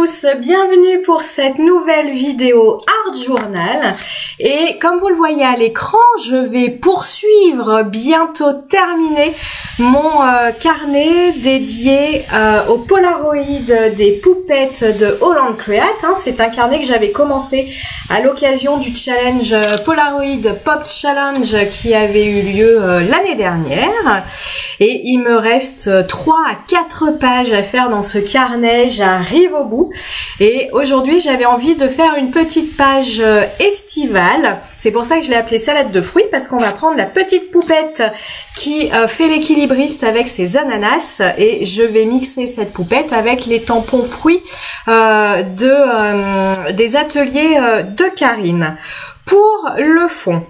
tous, bienvenue pour cette nouvelle vidéo Art Journal. Et comme vous le voyez à l'écran, je vais poursuivre, bientôt terminer mon carnet dédié au Polaroid des poupettes de Holland Create. C'est un carnet que j'avais commencé à l'occasion du challenge Polaroid Pop Challenge qui avait eu lieu l'année dernière. Et il me reste 3 à 4 pages à faire dans ce carnet, j'arrive au bout. Et aujourd'hui, j'avais envie de faire une petite page estivale. C'est pour ça que je l'ai appelée salade de fruits, parce qu'on va prendre la petite poupette qui fait l'équilibriste avec ses ananas. Et je vais mixer cette poupette avec les tampons fruits des ateliers de Karine. Pour le fond,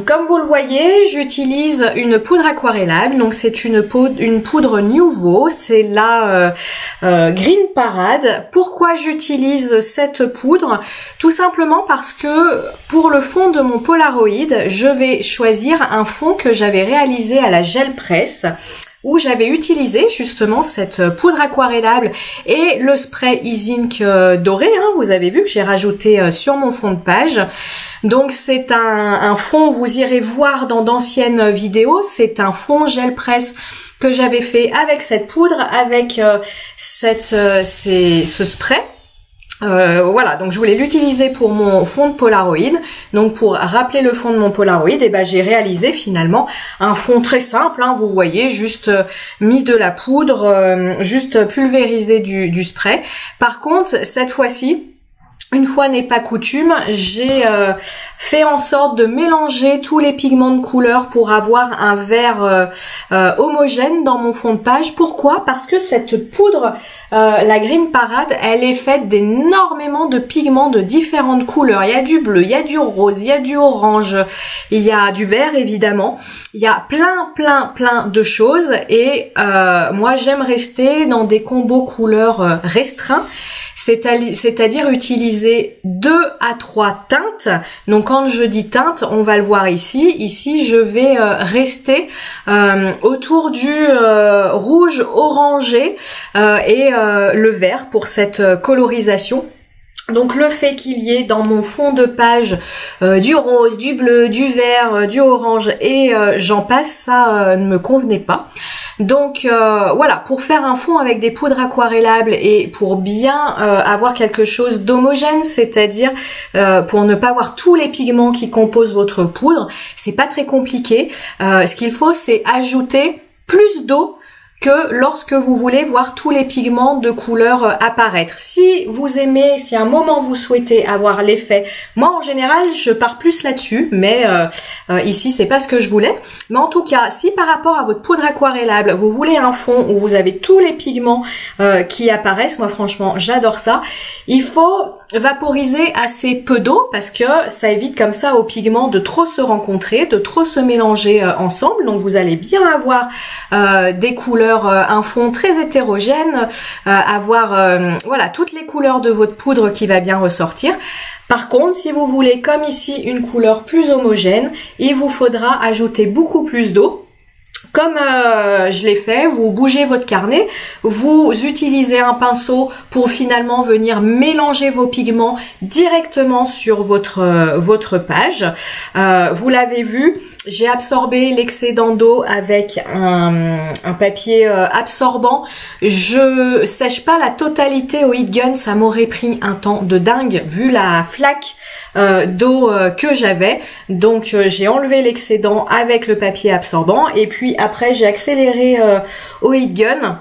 comme vous le voyez, j'utilise une poudre aquarellable, donc c'est une poudre Nuvo, c'est la Green Parade. Pourquoi j'utilise cette poudre? Tout simplement parce que pour le fond de mon Polaroid, je vais choisir un fond que j'avais réalisé à la gel presse, où j'avais utilisé justement cette poudre aquarellable et le spray Easy Ink doré. Vous avez vu que j'ai rajouté sur mon fond de page. Donc c'est un fond, vous irez voir dans d'anciennes vidéos, c'est un fond gel presse que j'avais fait avec cette poudre, avec ce spray. Voilà, donc je voulais l'utiliser pour mon fond de Polaroid. Donc pour rappeler le fond de mon Polaroid, j'ai réalisé finalement un fond très simple. Vous voyez, juste mis de la poudre, juste pulvérisé du spray. Par contre, cette fois-ci, une fois n'est pas coutume, j'ai fait en sorte de mélanger tous les pigments de couleur pour avoir un vert homogène dans mon fond de page. Pourquoi? Parce que cette poudre, la Green Parade, elle est faite d'énormément de pigments de différentes couleurs. Il y a du bleu, il y a du rose, il y a du orange, il y a du vert évidemment. Il y a plein de choses et moi j'aime rester dans des combos couleurs restreints, c'est-à-dire utiliser 2 à 3 teintes. Donc quand je dis teinte, on va le voir ici. Ici, je vais rester autour du rouge orangé et le vert pour cette colorisation. Donc le fait qu'il y ait dans mon fond de page du rose, du bleu, du vert, du orange et j'en passe, ça ne me convenait pas. Donc voilà, pour faire un fond avec des poudres aquarellables et pour bien avoir quelque chose d'homogène, c'est-à-dire pour ne pas avoir tous les pigments qui composent votre poudre, c'est pas très compliqué. Ce qu'il faut, c'est ajouter plus d'eau que lorsque vous voulez voir tous les pigments de couleur apparaître. Si vous aimez, si à un moment vous souhaitez avoir l'effet, moi en général je pars plus là-dessus, mais ici c'est pas ce que je voulais. Mais en tout cas, si par rapport à votre poudre aquarellable, vous voulez un fond où vous avez tous les pigments qui apparaissent, moi franchement j'adore ça, il faut vaporiser assez peu d'eau parce que ça évite comme ça aux pigments de trop se rencontrer, de trop se mélanger ensemble. Donc vous allez bien avoir des couleurs, un fond très hétérogène, avoir voilà toutes les couleurs de votre poudre qui va bien ressortir. Par contre, si vous voulez comme ici une couleur plus homogène, il vous faudra ajouter beaucoup plus d'eau. Comme je l'ai fait, vous bougez votre carnet, vous utilisez un pinceau pour finalement venir mélanger vos pigments directement sur votre page. Vous l'avez vu, j'ai absorbé l'excédent d'eau avec un papier absorbant. Je sèche pas la totalité au heat gun, ça m'aurait pris un temps de dingue vu la flaque d'eau que j'avais. Donc j'ai enlevé l'excédent avec le papier absorbant et puis après j'ai accéléré au heat gun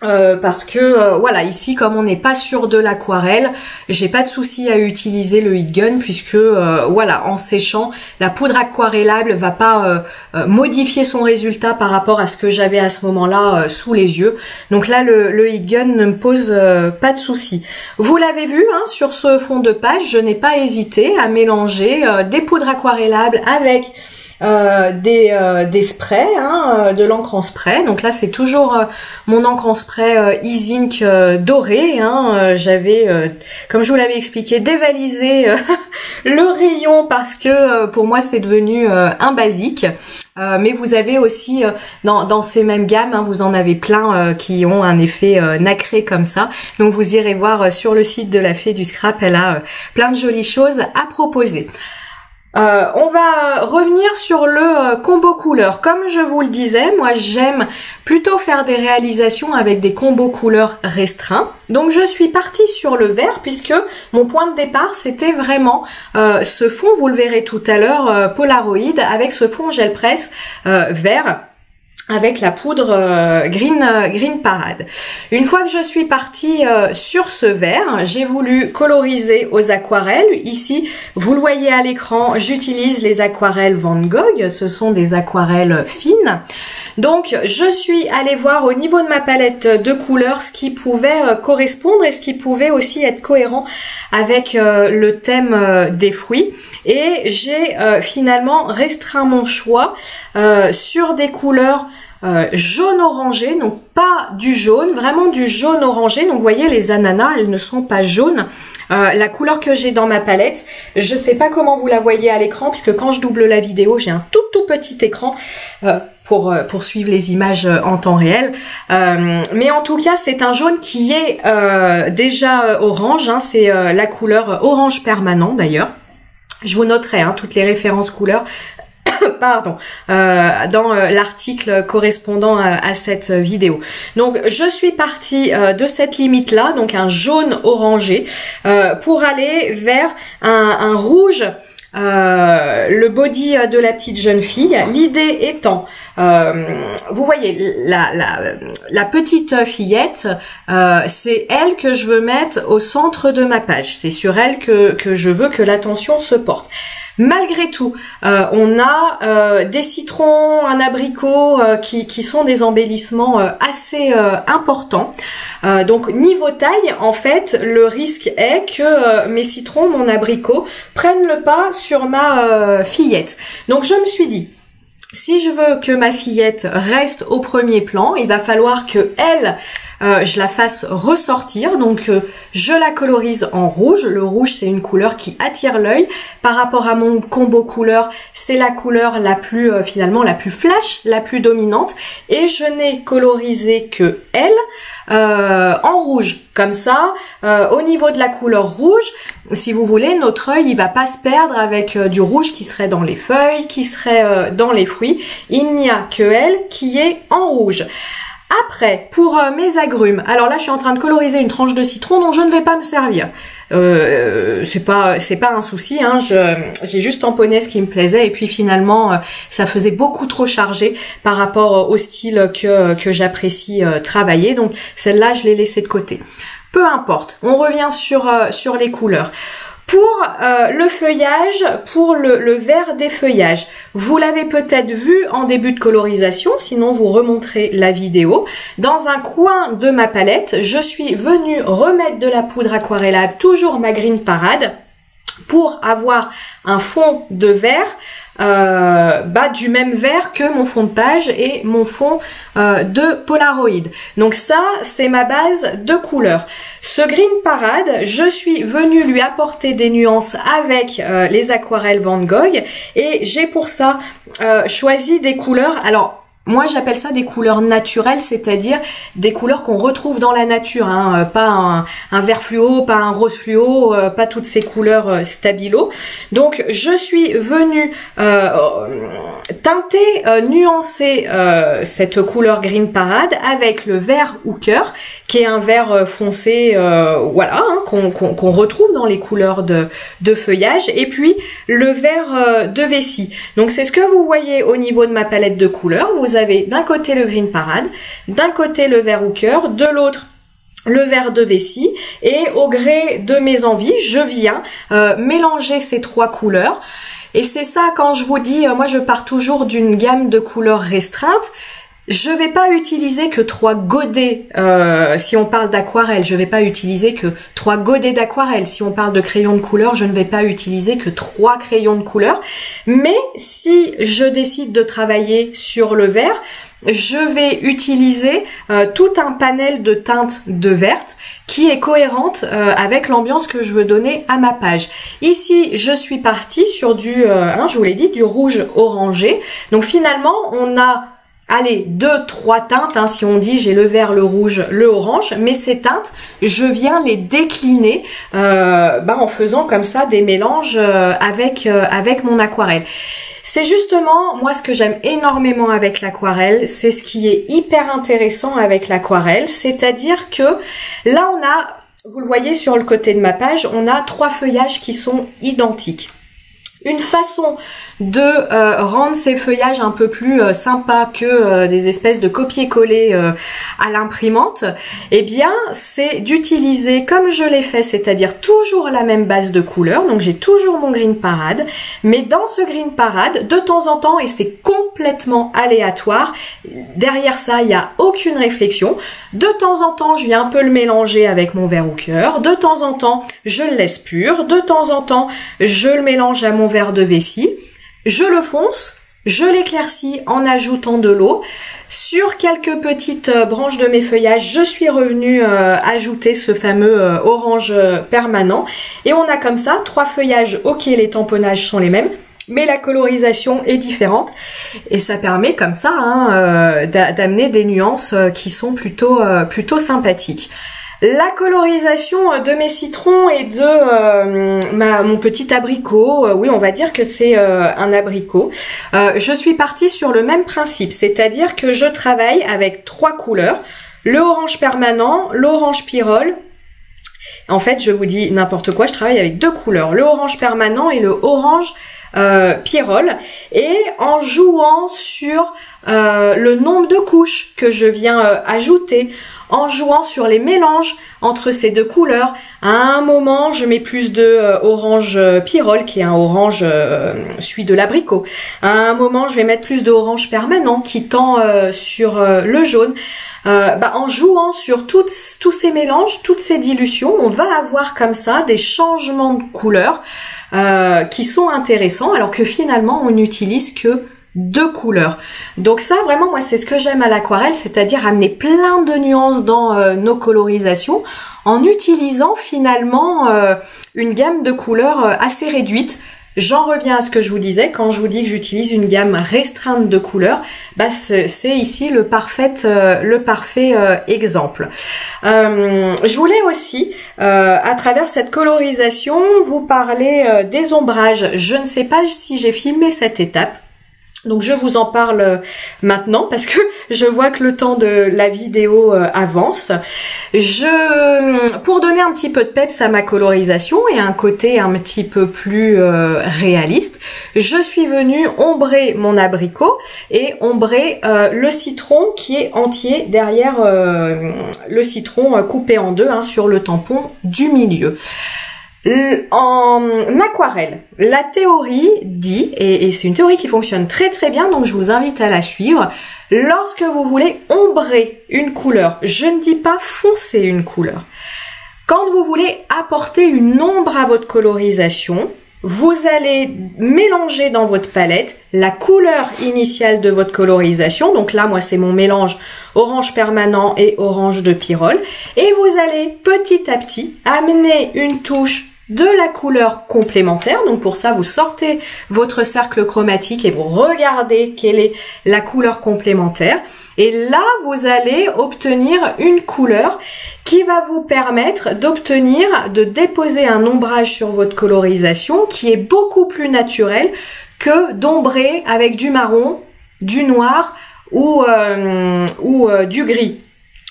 parce que voilà, ici comme on n'est pas sur de l'aquarelle, j'ai pas de souci à utiliser le heat gun puisque voilà, en séchant, la poudre aquarellable va pas modifier son résultat par rapport à ce que j'avais à ce moment-là sous les yeux. Donc là le heat gun ne me pose pas de souci. Vous l'avez vu sur ce fond de page, je n'ai pas hésité à mélanger des poudres aquarellables avec des sprays, hein, de l'encre en spray. Donc là c'est toujours mon encre en spray Easy Ink dorée. Hein. J'avais, comme je vous l'avais expliqué, dévalisé le rayon parce que pour moi c'est devenu un basique. Mais vous avez aussi dans ces mêmes gammes, hein, vous en avez plein qui ont un effet nacré comme ça. Donc vous irez voir sur le site de la Fée du Scrap, elle a plein de jolies choses à proposer. On va revenir sur le combo couleur. Comme je vous le disais, moi j'aime plutôt faire des réalisations avec des combos couleurs restreints. Donc je suis partie sur le vert puisque mon point de départ c'était vraiment ce fond, vous le verrez tout à l'heure, Polaroid avec ce fond gel presse vert, avec la poudre Green Parade. Une fois que je suis partie sur ce vert, j'ai voulu coloriser aux aquarelles. Ici, vous le voyez à l'écran, j'utilise les aquarelles Van Gogh. Ce sont des aquarelles fines. Donc, je suis allée voir au niveau de ma palette de couleurs ce qui pouvait correspondre et ce qui pouvait aussi être cohérent avec le thème des fruits. Et j'ai finalement restreint mon choix sur des couleurs jaune orangé, donc pas du jaune, vraiment du jaune orangé. Donc vous voyez les ananas, elles ne sont pas jaunes. La couleur que j'ai dans ma palette, je sais pas comment vous la voyez à l'écran puisque quand je double la vidéo, j'ai un tout petit écran pour suivre les images en temps réel. Mais en tout cas, c'est un jaune qui est déjà orange, hein, c'est la couleur orange permanent d'ailleurs. Je vous noterai hein, toutes les références couleurs pardon, dans l'article correspondant à cette vidéo. Donc je suis partie de cette limite là, donc un jaune orangé, pour aller vers un rouge, le body de la petite jeune fille. L'idée étant, vous voyez la petite fillette, c'est elle que je veux mettre au centre de ma page, c'est sur elle que je veux que l'attention se porte. Malgré tout, on a des citrons, un abricot qui sont des embellissements assez importants. Donc niveau taille, en fait, le risque est que mes citrons, mon abricot, prennent le pas sur ma fillette. Donc je me suis dit, si je veux que ma fillette reste au premier plan, il va falloir que elle, je la fasse ressortir. Donc je la colorise en rouge. Le rouge c'est une couleur qui attire l'œil. Par rapport à mon combo couleur, c'est la couleur la plus finalement la plus flash, la plus dominante. Et je n'ai colorisé que elle en rouge. Comme ça, au niveau de la couleur rouge, si vous voulez, notre œil il va pas se perdre avec du rouge qui serait dans les feuilles, qui serait dans les fruits. Il n'y a que elle qui est en rouge. Après, pour mes agrumes, alors là je suis en train de coloriser une tranche de citron dont je ne vais pas me servir. C'est pas un souci, hein, j'ai juste tamponné ce qui me plaisait et puis finalement ça faisait beaucoup trop chargé par rapport au style que j'apprécie travailler, donc celle-là je l'ai laissée de côté. Peu importe, on revient sur les couleurs. Pour le feuillage, pour le vert des feuillages, vous l'avez peut-être vu en début de colorisation, sinon vous remonterez la vidéo. Dans un coin de ma palette, je suis venue remettre de la poudre aquarellable, toujours ma Green Parade, pour avoir un fond de vert du même vert que mon fond de page et mon fond de Polaroid. Donc ça, c'est ma base de couleurs. Ce Green Parade, je suis venue lui apporter des nuances avec les aquarelles Van Gogh et j'ai pour ça choisi des couleurs. Alors, moi, j'appelle ça des couleurs naturelles, c'est-à-dire des couleurs qu'on retrouve dans la nature, hein, pas un vert fluo, pas un rose fluo, pas toutes ces couleurs stabilo. Donc, je suis venue teinter, nuancer cette couleur Green Parade avec le vert Hooker, qui est un vert foncé, voilà, hein, qu'on retrouve dans les couleurs de feuillage, et puis le vert de vessie. Donc, c'est ce que vous voyez au niveau de ma palette de couleurs. Vous avez d'un côté le Green Parade, d'un côté le vert Hooker, de l'autre le vert de vessie, et au gré de mes envies, je viens mélanger ces trois couleurs. Et c'est ça quand je vous dis, moi je pars toujours d'une gamme de couleurs restreinte. Je vais pas utiliser que 3 godets si on parle d'aquarelle. Je vais pas utiliser que 3 godets d'aquarelle. Si on parle de crayons de couleur, je ne vais pas utiliser que 3 crayons de couleur. Mais si je décide de travailler sur le vert, je vais utiliser tout un panel de teintes de verte qui est cohérente avec l'ambiance que je veux donner à ma page. Ici, je suis partie sur du, je vous l'ai dit, du rouge orangé. Donc finalement, on a allez, 2-3 teintes, si on dit j'ai le vert, le rouge, le orange, mais ces teintes, je viens les décliner en faisant comme ça des mélanges avec mon aquarelle. C'est justement, moi, ce que j'aime énormément avec l'aquarelle, c'est ce qui est hyper intéressant avec l'aquarelle, c'est-à-dire que là, on a, vous le voyez sur le côté de ma page, on a 3 feuillages qui sont identiques. Une façon de rendre ces feuillages un peu plus sympas que des espèces de copier-coller à l'imprimante, eh bien c'est d'utiliser comme je l'ai fait, c'est-à-dire toujours la même base de couleurs. Donc j'ai toujours mon Green Parade, mais dans ce Green Parade, de temps en temps, et c'est complètement aléatoire, derrière ça il n'y a aucune réflexion, de temps en temps je viens un peu le mélanger avec mon vert au cœur, de temps en temps je le laisse pur, de temps en temps je le mélange à mon verre de vessie, je le fonce, je l'éclaircis en ajoutant de l'eau. Sur quelques petites branches de mes feuillages, je suis revenue ajouter ce fameux orange permanent. Et on a comme ça 3 feuillages, ok, les tamponnages sont les mêmes, mais la colorisation est différente. Et ça permet comme ça d'amener des nuances qui sont plutôt sympathiques. La colorisation de mes citrons et de mon petit abricot, oui, on va dire que c'est un abricot. Je suis partie sur le même principe, c'est-à-dire que je travaille avec 3 couleurs, le orange permanent, l'orange pyrrole. En fait, je vous dis n'importe quoi, je travaille avec 2 couleurs, le orange permanent et le orange pyrrole, et en jouant sur le nombre de couches que je viens ajouter, en jouant sur les mélanges entre ces 2 couleurs. À un moment, je mets plus de orange pyrrole, qui est un orange celui de l'abricot. À un moment, je vais mettre plus de orange permanent, qui tend sur le jaune. En jouant sur tous ces mélanges, toutes ces dilutions, on va avoir comme ça des changements de couleurs qui sont intéressants, alors que finalement, on n'utilise que 2 couleurs. Donc ça, vraiment, moi, c'est ce que j'aime à l'aquarelle, c'est-à-dire amener plein de nuances dans nos colorisations en utilisant finalement une gamme de couleurs assez réduite. J'en reviens à ce que je vous disais, quand je vous dis que j'utilise une gamme restreinte de couleurs, c'est ici le parfait exemple. Je voulais aussi, à travers cette colorisation, vous parler des ombrages. Je ne sais pas si j'ai filmé cette étape. Donc je vous en parle maintenant parce que je vois que le temps de la vidéo avance. Pour donner un petit peu de peps à ma colorisation et un côté un petit peu plus réaliste, je suis venue ombrer mon abricot et ombrer le citron qui est entier derrière le citron coupé en 2 sur le tampon du milieu. En aquarelle, la théorie dit, et c'est une théorie qui fonctionne très très bien, donc je vous invite à la suivre, lorsque vous voulez ombrer une couleur, je ne dis pas foncer une couleur, quand vous voulez apporter une ombre à votre colorisation, vous allez mélanger dans votre palette la couleur initiale de votre colorisation, donc là moi c'est mon mélange orange permanent et orange de pyrrole, et vous allez petit à petit amener une touche de la couleur complémentaire. Donc pour ça vous sortez votre cercle chromatique et vous regardez quelle est la couleur complémentaire, et là vous allez obtenir une couleur qui va vous permettre de déposer un ombrage sur votre colorisation qui est beaucoup plus naturel que d'ombrer avec du marron, du noir ou du gris.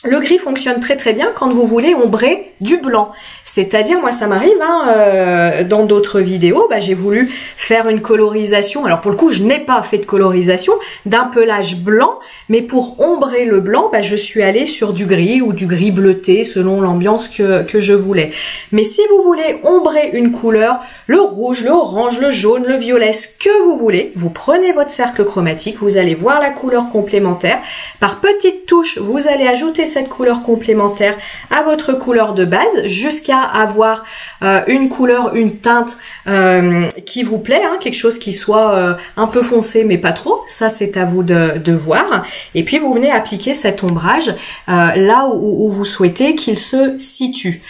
Le gris fonctionne très très bien quand vous voulez ombrer du blanc. C'est-à-dire, moi ça m'arrive, hein, dans d'autres vidéos, j'ai voulu faire une colorisation. Alors pour le coup, je n'ai pas fait de colorisation, d'un pelage blanc, mais pour ombrer le blanc, je suis allée sur du gris ou du gris bleuté selon l'ambiance que je voulais. Mais si vous voulez ombrer une couleur, le rouge, le orange, le jaune, le violet, ce que vous voulez, vous prenez votre cercle chromatique, vous allez voir la couleur complémentaire. Par petites touches, vous allez ajouter cette couleur complémentaire à votre couleur de base jusqu'à avoir une couleur, une teinte qui vous plaît, hein, quelque chose qui soit un peu foncé mais pas trop. Ça, c'est à vous de voir. Et puis, vous venez appliquer cet ombrage là où vous souhaitez qu'il se situe.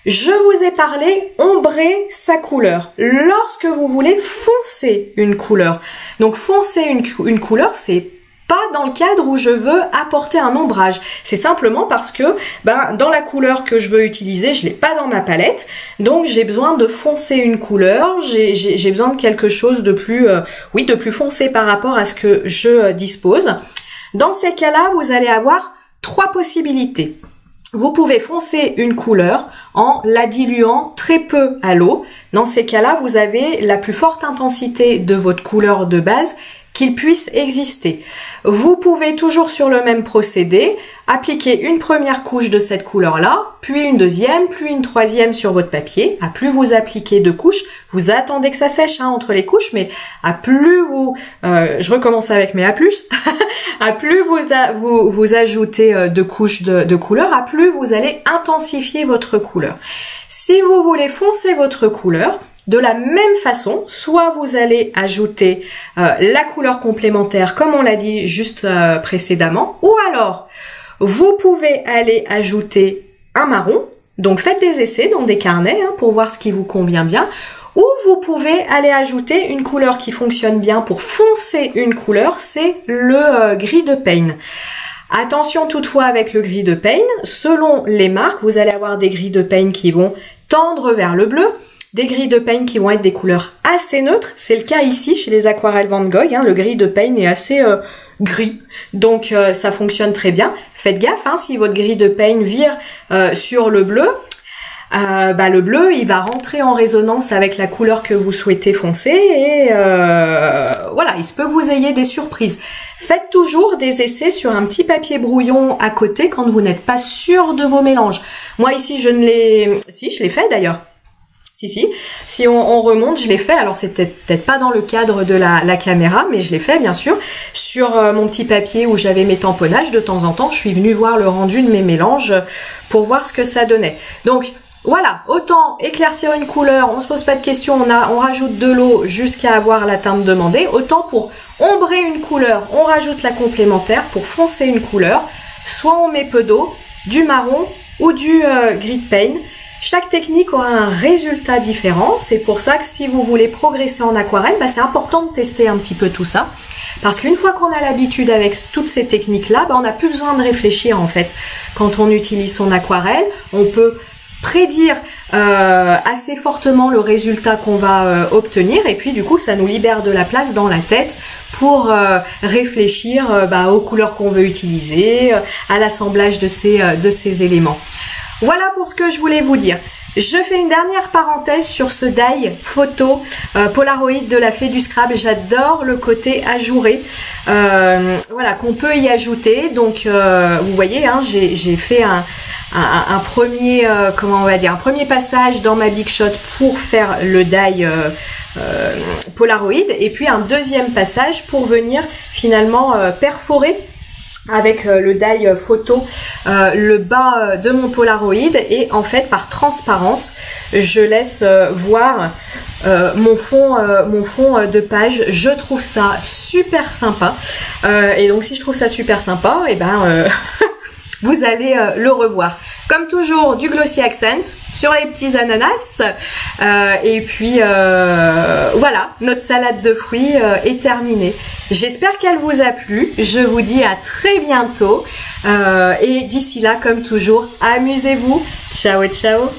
Je vous ai parlé ombrer sa couleur. Lorsque vous voulez foncer une couleur. Donc, foncer une couleur, c'est pas dans le cadre où je veux apporter un ombrage. C'est simplement parce que dans la couleur que je veux utiliser, je l'ai pas dans ma palette. Donc j'ai besoin de foncer une couleur, j'ai besoin de quelque chose de plus de plus foncé par rapport à ce que je dispose. Dans ces cas-là, vous allez avoir trois possibilités. Vous pouvez foncer une couleur en la diluant très peu à l'eau. Dans ces cas-là, vous avez la plus forte intensité de votre couleur de base qu'il puisse exister. Vous pouvez toujours sur le même procédé appliquer une première couche de cette couleur-là, puis une deuxième, puis une troisième sur votre papier. À plus vous appliquez de couches, vous attendez que ça sèche entre les couches, mais à plus vous, je recommence avec mes à plus, à plus vous ajoutez de couches de couleur, à plus vous allez intensifier votre couleur. Si vous voulez foncer votre couleur, de la même façon, soit vous allez ajouter la couleur complémentaire comme on l'a dit juste précédemment, ou alors vous pouvez aller ajouter un marron. Donc faites des essais dans des carnets pour voir ce qui vous convient bien. Ou vous pouvez aller ajouter une couleur qui fonctionne bien pour foncer une couleur, c'est le gris de Payne. Attention toutefois avec le gris de Payne, selon les marques, vous allez avoir des gris de Payne qui vont tendre vers le bleu, des gris de Payne qui vont être des couleurs assez neutres. C'est le cas ici chez les aquarelles Van Gogh. Le gris de Payne est assez gris, donc ça fonctionne très bien. Faites gaffe, si votre gris de Payne vire sur le bleu, le bleu il va rentrer en résonance avec la couleur que vous souhaitez foncer et il se peut que vous ayez des surprises. Faites toujours des essais sur un petit papier brouillon à côté quand vous n'êtes pas sûr de vos mélanges. Moi ici je l'ai fait d'ailleurs. Si on remonte, je l'ai fait, alors c'était peut-être pas dans le cadre de la caméra, mais je l'ai fait bien sûr, sur mon petit papier où j'avais mes tamponnages. De temps en temps, je suis venue voir le rendu de mes mélanges pour voir ce que ça donnait. Donc voilà, autant éclaircir une couleur, on se pose pas de questions, on rajoute de l'eau jusqu'à avoir la teinte demandée, autant pour ombrer une couleur, on rajoute la complémentaire, pour foncer une couleur, soit on met peu d'eau, du marron ou du gris de Payne. Chaque technique aura un résultat différent, c'est pour ça que si vous voulez progresser en aquarelle, c'est important de tester un petit peu tout ça. Parce qu'une fois qu'on a l'habitude avec toutes ces techniques-là, on n'a plus besoin de réfléchir en fait. Quand on utilise son aquarelle, on peut prédire assez fortement le résultat qu'on va obtenir et puis du coup ça nous libère de la place dans la tête pour réfléchir aux couleurs qu'on veut utiliser, à l'assemblage de ces éléments. Voilà pour ce que je voulais vous dire. Je fais une dernière parenthèse sur ce die photo Polaroid de la Fée du Scrabble. J'adore le côté ajouré qu'on peut y ajouter. Donc vous voyez, j'ai fait un premier un premier passage dans ma Big Shot pour faire le die Polaroid et puis un deuxième passage pour venir finalement perforer avec le die photo le bas de mon Polaroid et en fait par transparence je laisse voir mon fond de page. Je trouve ça super sympa et donc si je trouve ça super sympa vous allez le revoir. Comme toujours, du Glossy Accents sur les petits ananas. Et puis, voilà, notre salade de fruits est terminée. J'espère qu'elle vous a plu. Je vous dis à très bientôt. Et d'ici là, comme toujours, amusez-vous. Ciao, ciao.